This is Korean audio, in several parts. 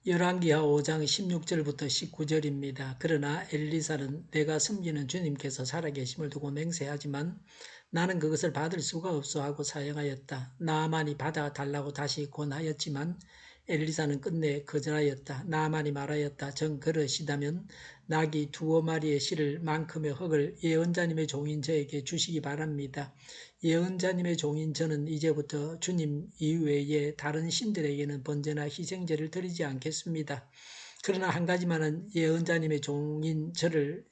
열왕기하 5장 16절부터 19절입니다. 그러나 엘리사는 내가 섬기는 주님께서 살아계심을 두고 맹세하지만 나는 그것을 받을 수가 없어 하고 사양하였다. 나아만이 받아 달라고 다시 권하였지만 엘리사는 끝내 거절하였다. 나아만이 말하였다. 정 그러시다면 낙이 두어 마리의 실을 만큼의 흙을 예언자님의 종인 저에게 주시기 바랍니다. 예언자님의 종인 저는 이제부터 주님 이외에 다른 신들에게는 번제나 희생제를 드리지 않겠습니다. 그러나 한 가지만은 예언자님의 종인 저를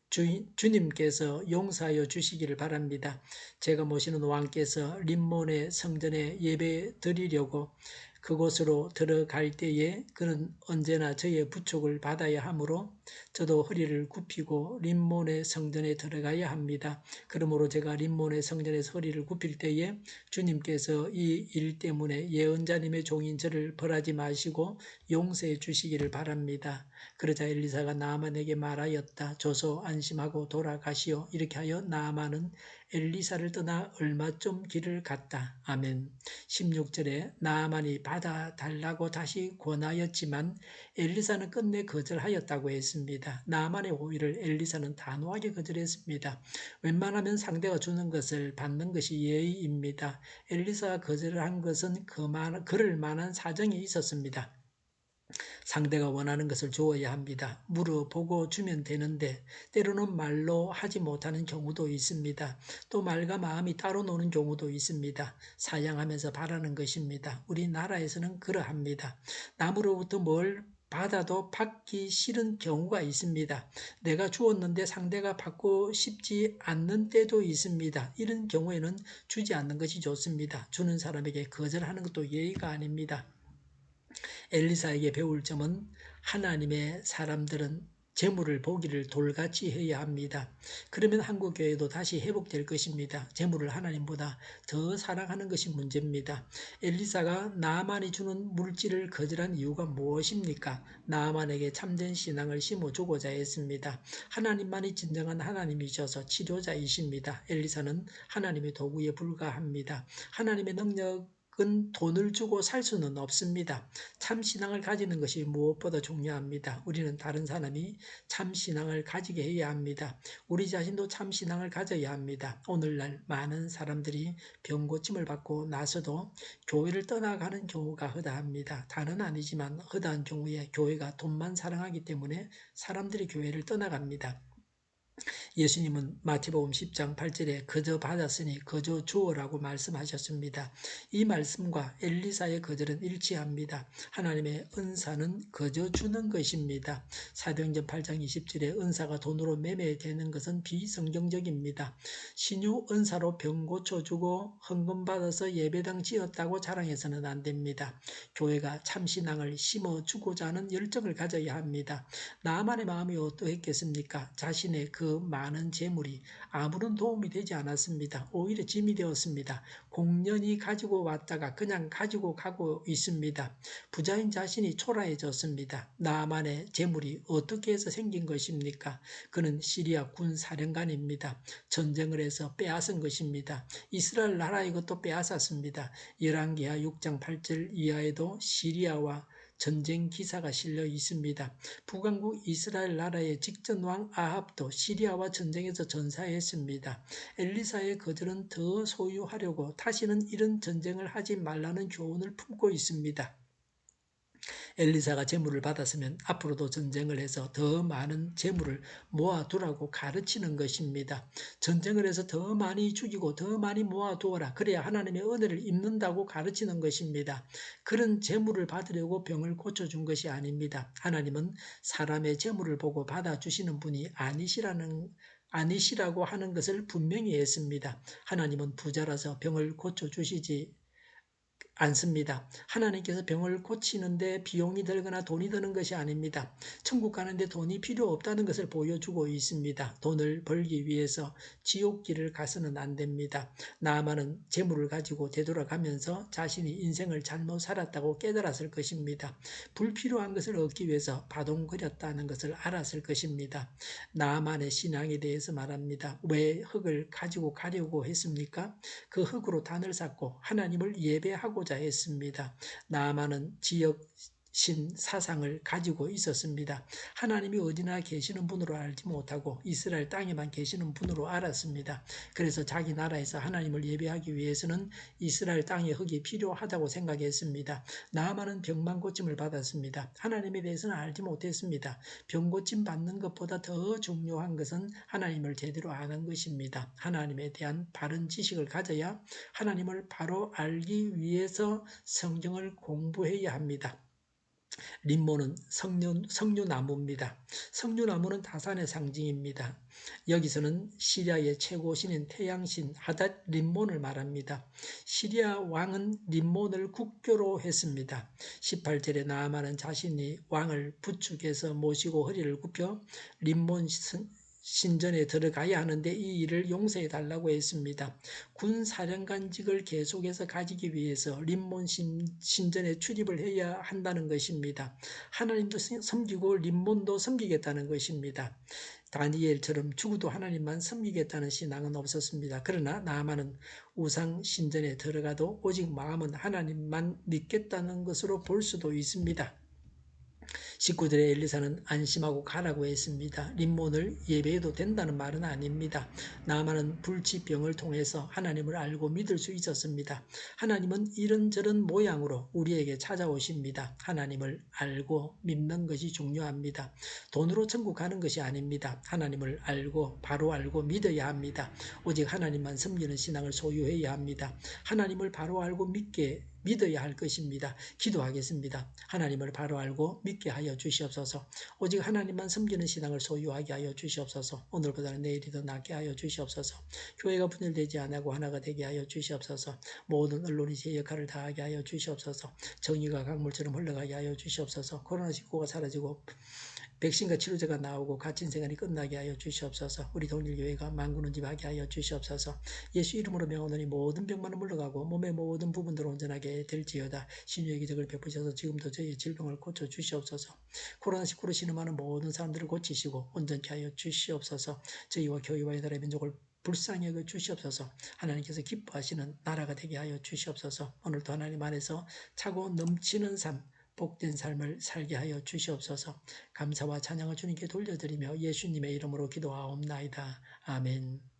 주님께서 용서하여 주시기를 바랍니다. 제가 모시는 왕께서 림몬의 성전에 예배 드리려고 그곳으로 들어갈 때에 그는 언제나 저의 부축을 받아야 하므로 저도 허리를 굽히고 림몬의 성전에 들어가야 합니다. 그러므로 제가 림몬의 성전에서 허리를 굽힐 때에 주님께서 이 일 때문에 예언자님의 종인 저를 벌하지 마시고 용서해 주시기를 바랍니다. 그러자 엘리사가 나아만에게 말하였다. 조소 안심하고 돌아가시오. 이렇게 하여 나아만은 엘리사를 떠나 얼마 좀 길을 갔다. 아멘. 16절에 나아만이 받아달라고 다시 권하였지만 엘리사는 끝내 거절하였다고 했습니다. 나아만의 호의를 엘리사는 단호하게 거절했습니다. 웬만하면 상대가 주는 것을 받는 것이 예의입니다. 엘리사가 거절을 한 것은 그럴 만한 사정이 있었습니다. 상대가 원하는 것을 주어야 합니다. 물어보고 주면 되는데 때로는 말로 하지 못하는 경우도 있습니다. 또 말과 마음이 따로 노는 경우도 있습니다. 사양하면서 바라는 것입니다. 우리나라에서는 그러합니다. 남으로부터 뭘 받아도 받기 싫은 경우가 있습니다. 내가 주었는데 상대가 받고 싶지 않는 때도 있습니다. 이런 경우에는 주지 않는 것이 좋습니다. 주는 사람에게 거절하는 것도 예의가 아닙니다. 엘리사에게 배울 점은 하나님의 사람들은 재물을 보기를 돌같이 해야 합니다. 그러면 한국 교회도 다시 회복될 것입니다. 재물을 하나님보다 더 사랑하는 것이 문제입니다. 엘리사가 나아만이 주는 물질을 거절한 이유가 무엇입니까? 나아만에게 참된 신앙을 심어주고자 했습니다. 하나님만이 진정한 하나님이셔서 치료자이십니다. 엘리사는 하나님의 도구에 불과합니다. 하나님의 능력은 돈을 주고 살 수는 없습니다. 참 신앙을 가지는 것이 무엇보다 중요합니다. 우리는 다른 사람이 참 신앙을 가지게 해야 합니다. 우리 자신도 참 신앙을 가져야 합니다. 오늘날 많은 사람들이 병고침을 받고 나서도 교회를 떠나가는 경우가 허다합니다. 다는 아니지만 허다한 경우에 교회가 돈만 사랑하기 때문에 사람들이 교회를 떠나갑니다. 예수님은 마태복음 10장 8절에 거저 받았으니 거저 주어라고 말씀하셨습니다. 이 말씀과 엘리사의 거절은 일치합니다. 하나님의 은사는 거저 주는 것입니다. 사도행전 8장 20절에 은사가 돈으로 매매되는 것은 비성경적입니다. 신유 은사로 병 고쳐주고 헌금 받아서 예배당 지었다고 자랑해서는 안 됩니다. 교회가 참신앙을 심어주고자 하는 열정을 가져야 합니다. 나만의 마음이 어떠했겠습니까? 자신의 그 많은 재물이 아무런 도움이 되지 않았습니다. 오히려 짐이 되었습니다. 공연히 가지고 왔다가 그냥 가지고 가고 있습니다. 부자인 자신이 초라해졌습니다. 나만의 재물이 어떻게 해서 생긴 것입니까? 그는 시리아 군 사령관입니다. 전쟁을 해서 빼앗은 것입니다. 이스라엘 나라의 것도 빼앗았습니다. 열왕기하 6장 8절 이하에도 시리아와 전쟁 기사가 실려 있습니다. 북왕국 이스라엘 나라의 직전왕 아합도 시리아와 전쟁에서 전사했습니다. 엘리사의 거절은 더 소유하려고 다시는 이런 전쟁을 하지 말라는 교훈을 품고 있습니다. 엘리사가 재물을 받았으면 앞으로도 전쟁을 해서 더 많은 재물을 모아두라고 가르치는 것입니다. 전쟁을 해서 더 많이 죽이고 더 많이 모아두어라. 그래야 하나님의 은혜를 입는다고 가르치는 것입니다. 그런 재물을 받으려고 병을 고쳐준 것이 아닙니다. 하나님은 사람의 재물을 보고 받아주시는 분이 아니시라고 하는 것을 분명히 했습니다. 하나님은 부자라서 병을 고쳐주시지 않습니다. 하나님께서 병을 고치는데 비용이 들거나 돈이 드는 것이 아닙니다. 천국 가는데 돈이 필요 없다는 것을 보여주고 있습니다. 돈을 벌기 위해서 지옥길을 가서는 안 됩니다. 나아만은 재물을 가지고 되돌아가면서 자신이 인생을 잘못 살았다고 깨달았을 것입니다. 불필요한 것을 얻기 위해서 바동거렸다는 것을 알았을 것입니다. 나아만의 신앙에 대해서 말합니다. 왜 흙을 가지고 가려고 했습니까? 그 흙으로 단을 쌓고 하나님을 예배하고자 했습니다. 나아만은 지역 신 사상을 가지고 있었습니다. 하나님이 어디나 계시는 분으로 알지 못하고 이스라엘 땅에만 계시는 분으로 알았습니다. 그래서 자기 나라에서 하나님을 예배하기 위해서는 이스라엘 땅의 흙이 필요하다고 생각했습니다. 나아만은 병만 고침을 받았습니다. 하나님에 대해서는 알지 못했습니다. 병 고침 받는 것보다 더 중요한 것은 하나님을 제대로 아는 것입니다. 하나님에 대한 바른 지식을 가져야 하나님을 바로 알기 위해서 성경을 공부해야 합니다. 림모는 석류나무입니다. 석류나무는 다산의 상징입니다. 여기서는 시리아의 최고 신인 태양신 하닷 림몬을 말합니다. 시리아 왕은 림몬을 국교로 했습니다. 18절에 나아만은 자신이 왕을 부축해서 모시고 허리를 굽혀 림몬 신전에 들어가야 하는데 이 일을 용서해 달라고 했습니다. 군사령관직을 계속해서 가지기 위해서 림몬 신전에 출입을 해야 한다는 것입니다. 하나님도 섬기고 림몬도 섬기겠다는 것입니다. 다니엘처럼 죽어도 하나님만 섬기겠다는 신앙은 없었습니다. 그러나 나아만은 우상 신전에 들어가도 오직 마음은 하나님만 믿겠다는 것으로 볼 수도 있습니다. 19절에 엘리사는 안심하고 가라고 했습니다. 림몬을 예배해도 된다는 말은 아닙니다. 나아만은 불치병을 통해서 하나님을 알고 믿을 수 있었습니다. 하나님은 이런저런 모양으로 우리에게 찾아오십니다. 하나님을 알고 믿는 것이 중요합니다. 돈으로 천국 가는 것이 아닙니다. 하나님을 알고 바로 알고 믿어야 합니다. 오직 하나님만 섬기는 신앙을 소유해야 합니다. 하나님을 바로 알고 믿어야 할 것입니다. 기도하겠습니다. 하나님을 바로 알고 믿게 하여 주시옵소서. 오직 하나님만 섬기는 신앙을 소유하게 하여 주시옵소서. 오늘보다는 내일이 더 낫게 하여 주시옵소서. 교회가 분열되지 않고 하나가 되게 하여 주시옵소서. 모든 언론이 제 역할을 다하게 하여 주시옵소서. 정의가 강물처럼 흘러가게 하여 주시옵소서. 코로나19가 사라지고 백신과 치료제가 나오고 갇힌 생활이 끝나게 하여 주시옵소서. 우리 동일교회가 만군은집하게 하여 주시옵소서. 예수 이름으로 명하노니 모든 병만은 물러가고 몸의 모든 부분들 온전하게 될지어다. 신유의 기적을 베푸셔서 지금도 저희의 질병을 고쳐 주시옵소서. 코로나19로 신음하는 모든 사람들을 고치시고 온전케 하여 주시옵소서. 저희와 교회와 이 나라의 민족을 불쌍히 여겨 주시옵소서. 하나님께서 기뻐하시는 나라가 되게 하여 주시옵소서. 오늘도 하나님 안에서 차고 넘치는 삶, 복된 삶을 살게 하여 주시옵소서. 감사와 찬양을 주님께 돌려드리며 예수님의 이름으로 기도하옵나이다. 아멘.